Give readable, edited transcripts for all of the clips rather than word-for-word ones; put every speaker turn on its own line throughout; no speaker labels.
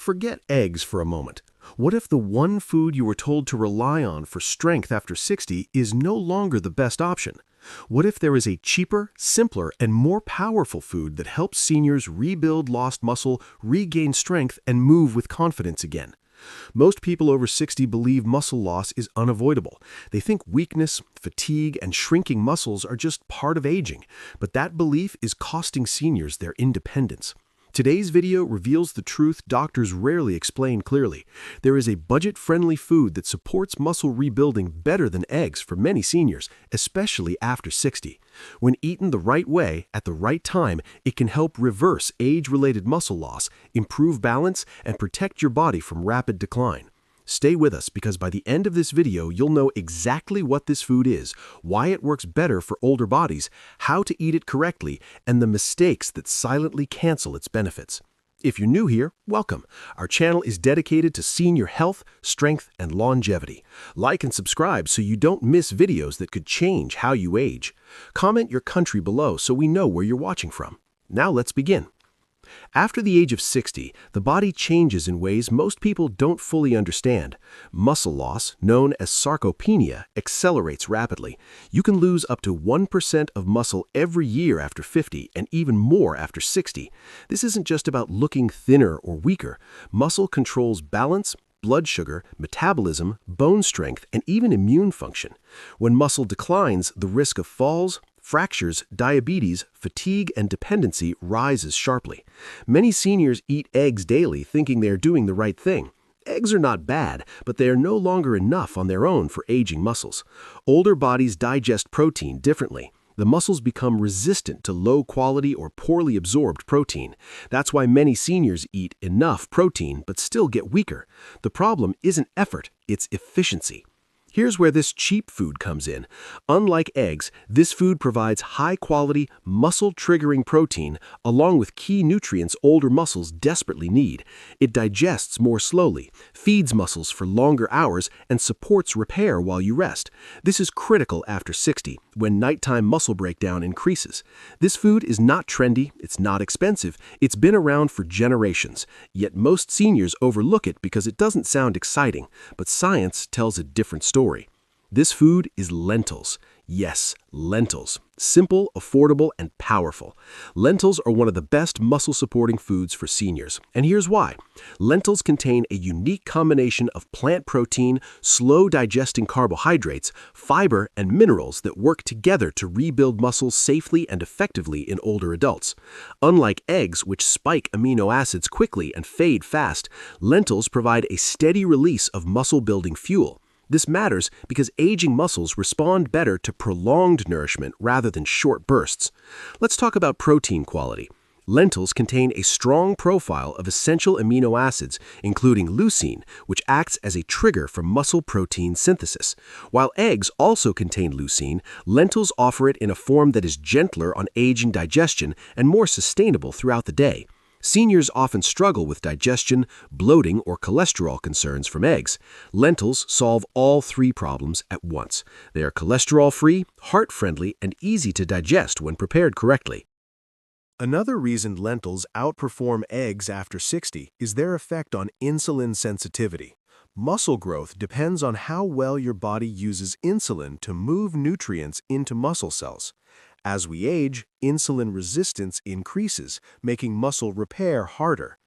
Forget eggs for a moment. What if the one food you were told to rely on for strength after 60 is no longer the best option? What if there is a cheaper, simpler, and more powerful food that helps seniors rebuild lost muscle, regain strength, and move with confidence again? Most people over 60 believe muscle loss is unavoidable. They think weakness, fatigue, and shrinking muscles are just part of aging, but that belief is costing seniors their independence. Today's video reveals the truth doctors rarely explain clearly. There is a budget-friendly food that supports muscle rebuilding better than eggs for many seniors, especially after 60. When eaten the right way, at the right time, it can help reverse age-related muscle loss, improve balance, and protect your body from rapid decline. Stay with us because by the end of this video, you'll know exactly what this food is, why it works better for older bodies, how to eat it correctly, and the mistakes that silently cancel its benefits. If you're new here, welcome. Our channel is dedicated to senior health, strength, and longevity. Like and subscribe so you don't miss videos that could change how you age. Comment your country below so we know where you're watching from. Now let's begin. After the age of 60, the body changes in ways most people don't fully understand. Muscle loss, known as sarcopenia, accelerates rapidly. You can lose up to 1% of muscle every year after 50 and even more after 60. This isn't just about looking thinner or weaker. Muscle controls balance, blood sugar, metabolism, bone strength, and even immune function. When muscle declines, the risk of falls, fractures, diabetes, fatigue, and dependency rises sharply. Many seniors eat eggs daily thinking they're doing the right thing. Eggs are not bad, but they are no longer enough on their own for aging muscles. Older bodies digest protein differently. The muscles become resistant to low-quality or poorly absorbed protein. That's why many seniors eat enough protein but still get weaker. The problem isn't effort, it's efficiency. Here's where this cheap food comes in. Unlike eggs, this food provides high-quality, muscle-triggering protein along with key nutrients older muscles desperately need. It digests more slowly, feeds muscles for longer hours, and supports repair while you rest. This is critical after 60, when nighttime muscle breakdown increases. This food is not trendy, it's not expensive, it's been around for generations. Yet most seniors overlook it because it doesn't sound exciting, but science tells a different story. This food is lentils. Yes, lentils. Simple, affordable, and powerful. Lentils are one of the best muscle-supporting foods for seniors, and here's why. Lentils contain a unique combination of plant protein, slow-digesting carbohydrates, fiber, and minerals that work together to rebuild muscles safely and effectively in older adults. Unlike eggs, which spike amino acids quickly and fade fast, lentils provide a steady release of muscle-building fuel. This matters because aging muscles respond better to prolonged nourishment rather than short bursts. Let's talk about protein quality. Lentils contain a strong profile of essential amino acids, including leucine, which acts as a trigger for muscle protein synthesis. While eggs also contain leucine, lentils offer it in a form that is gentler on aging digestion and more sustainable throughout the day. Seniors often struggle with digestion, bloating, or cholesterol concerns from eggs. Lentils solve all three problems at once. They are cholesterol-free, heart-friendly, and easy to digest when prepared correctly. Another reason lentils outperform eggs after 60 is their effect on insulin sensitivity. Muscle growth depends on how well your body uses insulin to move nutrients into muscle cells. As we age, insulin resistance increases, making muscle repair harder.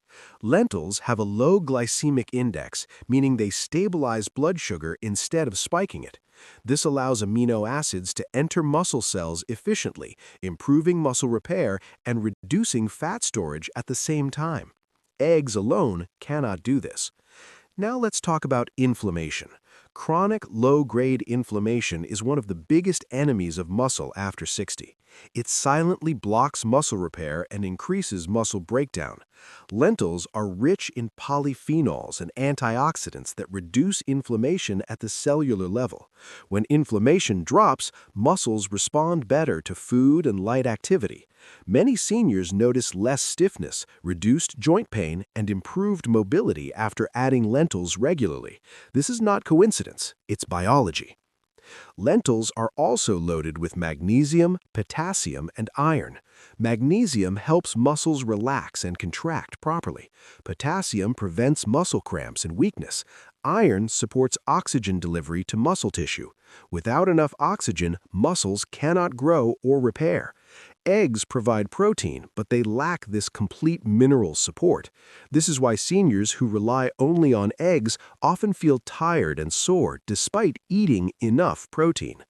Lentils have a low glycemic index, meaning they stabilize blood sugar instead of spiking it. This allows amino acids to enter muscle cells efficiently, improving muscle repair and reducing fat storage at the same time. Eggs alone cannot do this. Now let's talk about inflammation. Chronic low-grade inflammation is one of the biggest enemies of muscle after 60. It silently blocks muscle repair and increases muscle breakdown. Lentils are rich in polyphenols and antioxidants that reduce inflammation at the cellular level. When inflammation drops, muscles respond better to food and light activity. Many seniors notice less stiffness, reduced joint pain, and improved mobility after adding lentils regularly. This is not coincidence, it's biology. Lentils are also loaded with magnesium, potassium, and iron. Magnesium helps muscles relax and contract properly. Potassium prevents muscle cramps and weakness. Iron supports oxygen delivery to muscle tissue. Without enough oxygen, muscles cannot grow or repair. Eggs provide protein, but they lack this complete mineral support. This is why seniors who rely only on eggs often feel tired and sore despite eating enough protein.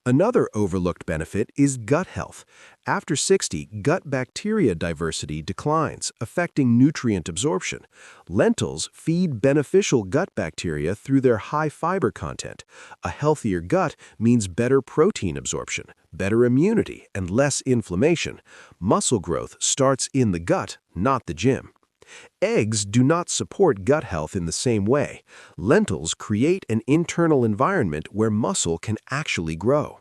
Another overlooked benefit is gut health. After 60, gut bacteria diversity declines, affecting nutrient absorption. Lentils feed beneficial gut bacteria through their high fiber content. A healthier gut means better protein absorption, better immunity, and less inflammation. Muscle growth starts in the gut, not the gym. Eggs do not support gut health in the same way. Lentils create an internal environment where muscle can actually grow.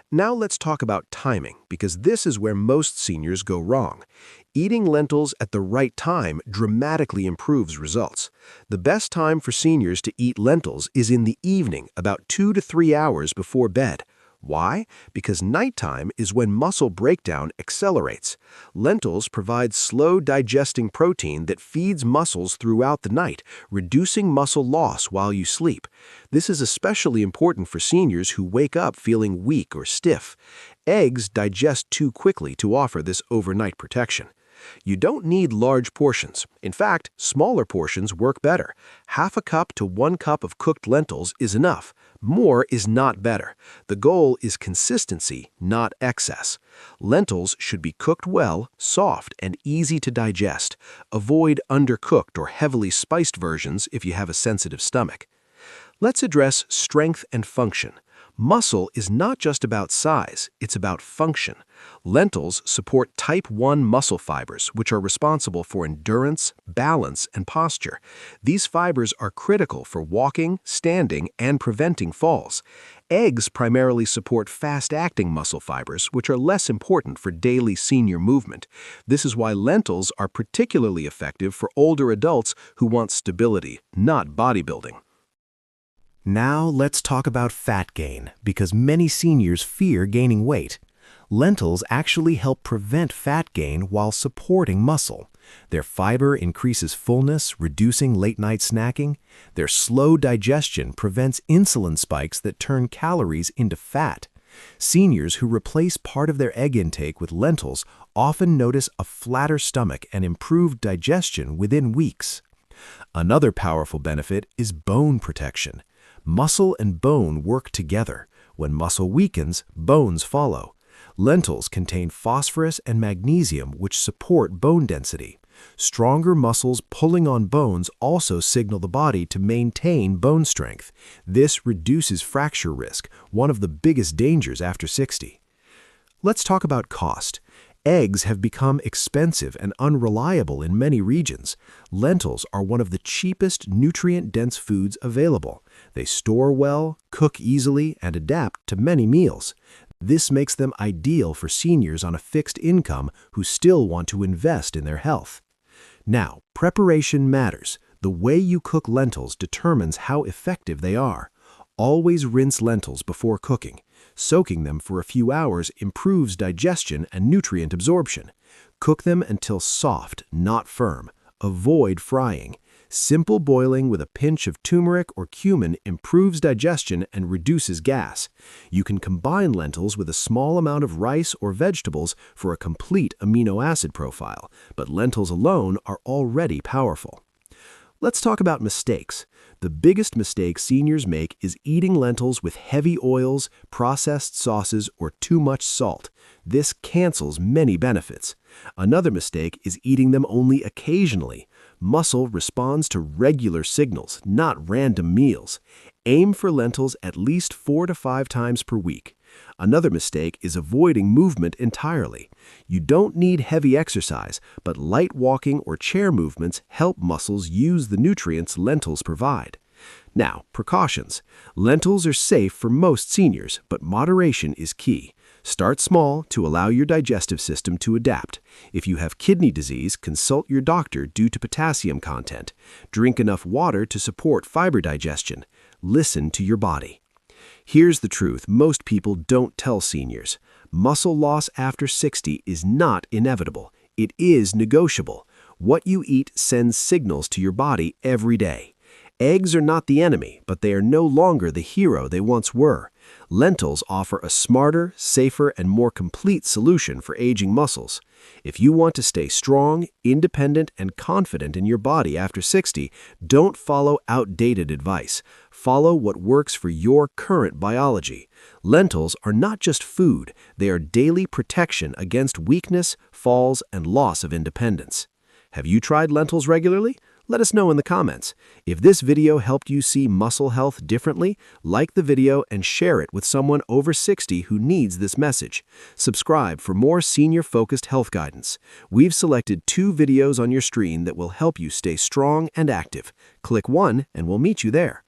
Now let's talk about timing, because this is where most seniors go wrong. Eating lentils at the right time dramatically improves results. The best time for seniors to eat lentils is in the evening, about 2 to 3 hours before bed. Why? Because nighttime is when muscle breakdown accelerates. Lentils provide slow digesting protein that feeds muscles throughout the night, reducing muscle loss while you sleep. This is especially important for seniors who wake up feeling weak or stiff. Eggs digest too quickly to offer this overnight protection. You don't need large portions. In fact, smaller portions work better. Half a cup to 1 cup of cooked lentils is enough. More is not better. The goal is consistency, not excess. Lentils should be cooked well, soft, and easy to digest. Avoid undercooked or heavily spiced versions if you have a sensitive stomach. Let's address strength and function. Muscle is not just about size, it's about function. Lentils support type 1 muscle fibers, which are responsible for endurance, balance, and posture. These fibers are critical for walking, standing, and preventing falls. Eggs primarily support fast-acting muscle fibers, which are less important for daily senior movement. This is why lentils are particularly effective for older adults who want stability, not bodybuilding.
Now let's talk about fat gain, because many seniors fear gaining weight. Lentils actually help prevent fat gain while supporting muscle. Their fiber increases fullness, reducing late-night snacking. Their slow digestion prevents insulin spikes that turn calories into fat. Seniors who replace part of their egg intake with lentils often notice a flatter stomach and improved digestion within weeks. Another powerful benefit is bone protection. Muscle and bone work together. When muscle weakens, bones follow. Lentils contain phosphorus and magnesium, which support bone density. Stronger muscles pulling on bones also signal the body to maintain bone strength. This reduces fracture risk, one of the biggest dangers after 60. Let's talk about cost. Eggs have become expensive and unreliable in many regions. Lentils are one of the cheapest nutrient-dense foods available. They store well, cook easily, and adapt to many meals. This makes them ideal for seniors on a fixed income who still want to invest in their health. Now, preparation matters. The way you cook lentils determines how effective they are. Always rinse lentils before cooking. Soaking them for a few hours improves digestion and nutrient absorption. Cook them until soft, not firm. Avoid frying. Simple boiling with a pinch of turmeric or cumin improves digestion and reduces gas. You can combine lentils with a small amount of rice or vegetables for a complete amino acid profile, but lentils alone are already powerful. Let's talk about mistakes. The biggest mistake seniors make is eating lentils with heavy oils, processed sauces, or too much salt. This cancels many benefits. Another mistake is eating them only occasionally. Muscle responds to regular signals, not random meals. Aim for lentils at least 4 to 5 times per week. Another mistake is avoiding movement entirely. You don't need heavy exercise, but light walking or chair movements help muscles use the nutrients lentils provide. Now, precautions. Lentils are safe for most seniors, but moderation is key. Start small to allow your digestive system to adapt. If you have kidney disease, consult your doctor due to potassium content. Drink enough water to support fiber digestion. Listen to your body.
Here's the truth most people don't tell seniors. Muscle loss after 60 is not inevitable. It is negotiable. What you eat sends signals to your body every day. Eggs are not the enemy, but they are no longer the hero they once were. Lentils offer a smarter, safer, and more complete solution for aging muscles. If you want to stay strong, independent, and confident in your body after 60, don't follow outdated advice. Follow what works for your current biology. Lentils are not just food, they are daily protection against weakness, falls, and loss of independence. Have you tried lentils regularly? Let us know in the comments. If this video helped you see muscle health differently, like the video and share it with someone over 60 who needs this message. Subscribe for more senior-focused health guidance. We've selected 2 videos on your screen that will help you stay strong and active. Click one and we'll meet you there.